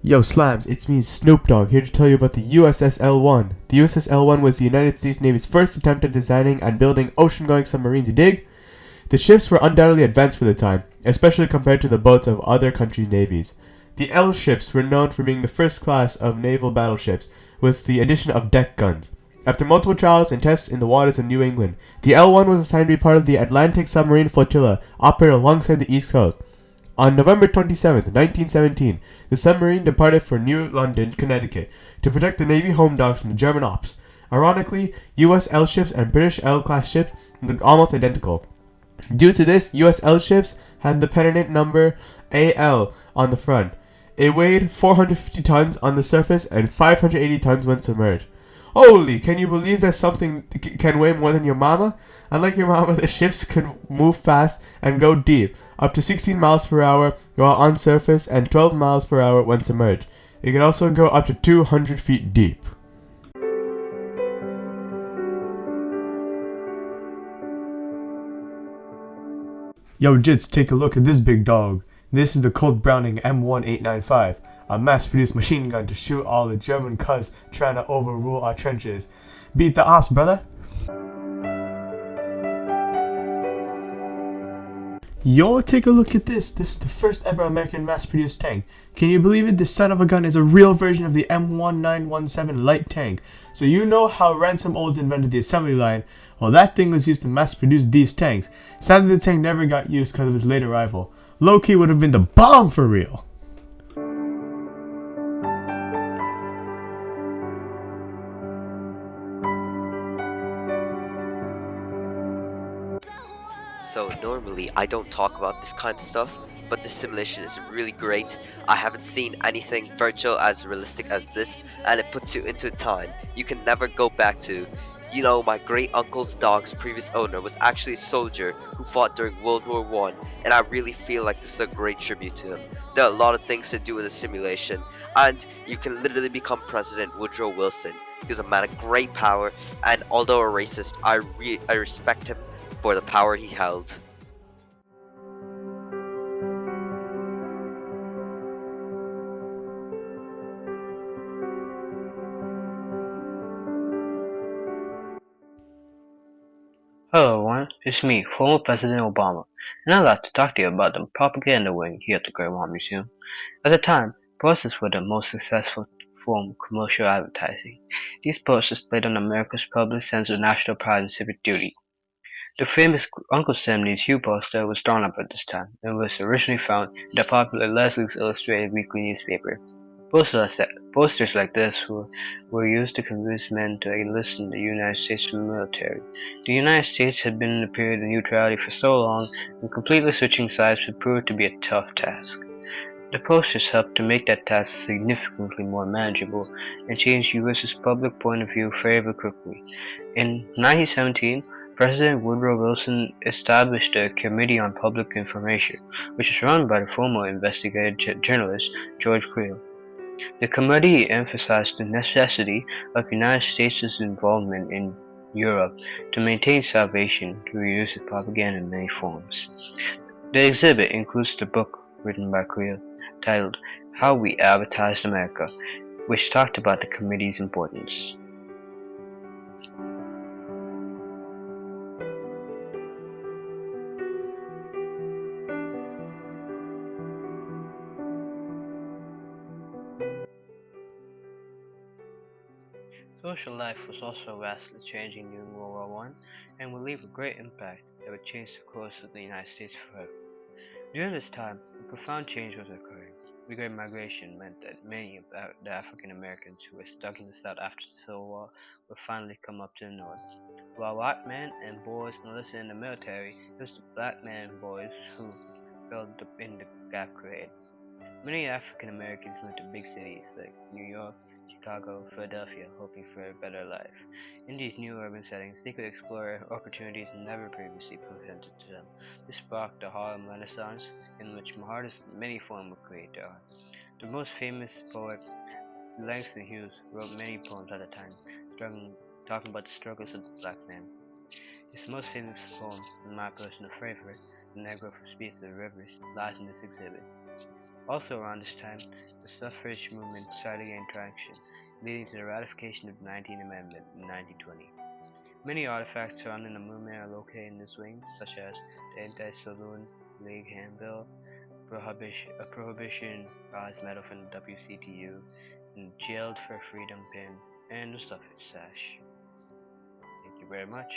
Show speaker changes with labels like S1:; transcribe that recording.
S1: Yo, Slams, it's me, Snoop Dogg, here to tell you about the USS L-1. The USS L-1 was the United States Navy's first attempt at designing and building ocean-going submarines, you dig? The ships were undoubtedly advanced for the time, especially compared to the boats of other countries' navies. The L ships were known for being the first class of naval battleships, with the addition of deck guns. After multiple trials and tests in the waters of New England, the L-1 was assigned to be part of the Atlantic Submarine Flotilla, operated alongside the East Coast. On November 27, 1917, the submarine departed for New London, Connecticut, to protect the Navy home docks from the German ops. Ironically, US L ships and British L-class ships looked almost identical. Due to this, US L ships had the pennant number AL on the front. It weighed 450 tons on the surface and 580 tons when submerged. Holy, can you believe that something can weigh more than your mama? Unlike your mama, the ships could move fast and go deep, up to 16 miles per hour while on surface and 12 miles per hour when submerged. It could also go up to 200 feet deep. Yo, Jits, take a look at this big dog. This is the Colt Browning M1895, a mass-produced machine gun to shoot all the German cuz trying to overrule our trenches. Beat the ops, brother! Yo, take a look at this. This is the first ever American mass-produced tank. Can you believe it? This son of a gun is a real version of the M1917 light tank. So you know how Ransom Olds invented the assembly line? Well, that thing was used to mass-produce these tanks. Sadly, the tank never got used because of its late arrival. Low-key would have been the bomb for real.
S2: So normally I don't talk about this kind of stuff, but this simulation is really great. I haven't seen anything virtual as realistic as this, and it puts you into a time you can never go back to. You know, my great uncle's dog's previous owner was actually a soldier who fought during World War I, and I really feel like this is a great tribute to him. There are a lot of things to do in the simulation, and you can literally become President Woodrow Wilson. He was a man of great power, and although a racist, I respect him for the power he held.
S3: Hello everyone, it's me, former President Obama, and I'd like to talk to you about the propaganda wing here at the Great Wall Museum. At the time, posters were the most successful form of commercial advertising. These posters played on America's public sense of national pride and civic duty. The famous Uncle Sam Needs You poster was drawn up at this time and was originally found in the popular Leslie's Illustrated Weekly newspaper. Posters like this were used to convince men to enlist in the United States military. The United States had been in a period of neutrality for so long, and completely switching sides would prove to be a tough task. The posters helped to make that task significantly more manageable and changed U.S.'s public point of view very quickly. In 1917, President Woodrow Wilson established the Committee on Public Information, which was run by the former investigative journalist George Creel. The committee emphasized the necessity of the United States' involvement in Europe to maintain salvation through the use of propaganda in many forms. The exhibit includes the book written by Creel titled How We Advertised America, which talked about the committee's importance. Social life was also vastly changing during World War I and would leave a great impact that would change the course of the United States forever. During this time, a profound change was occurring. The Great Migration meant that many of the African Americans who were stuck in the South after the Civil War would finally come up to the North. While white men and boys enlisted in the military, it was the black men and boys who filled in the gap created. Many African Americans moved to big cities like New York, Chicago, Philadelphia, hoping for a better life. In these new urban settings, they could explore opportunities never previously presented to them. This sparked the Harlem Renaissance, in which artists of many forms would create their art. The most famous poet, Langston Hughes, wrote many poems at the time, talking about the struggles of the black man. His most famous poem, and my personal favorite, The Negro Speaks of the Rivers, lies in this exhibit. Also around this time, the suffrage movement started to gain traction, leading to the ratification of the 19th Amendment in 1920. Many artifacts surrounding the movement are located in this wing, such as the Anti-Saloon League Handbill, a Prohibition Prize Medal from the WCTU, and Jailed for Freedom pin, and the suffrage sash. Thank you very much.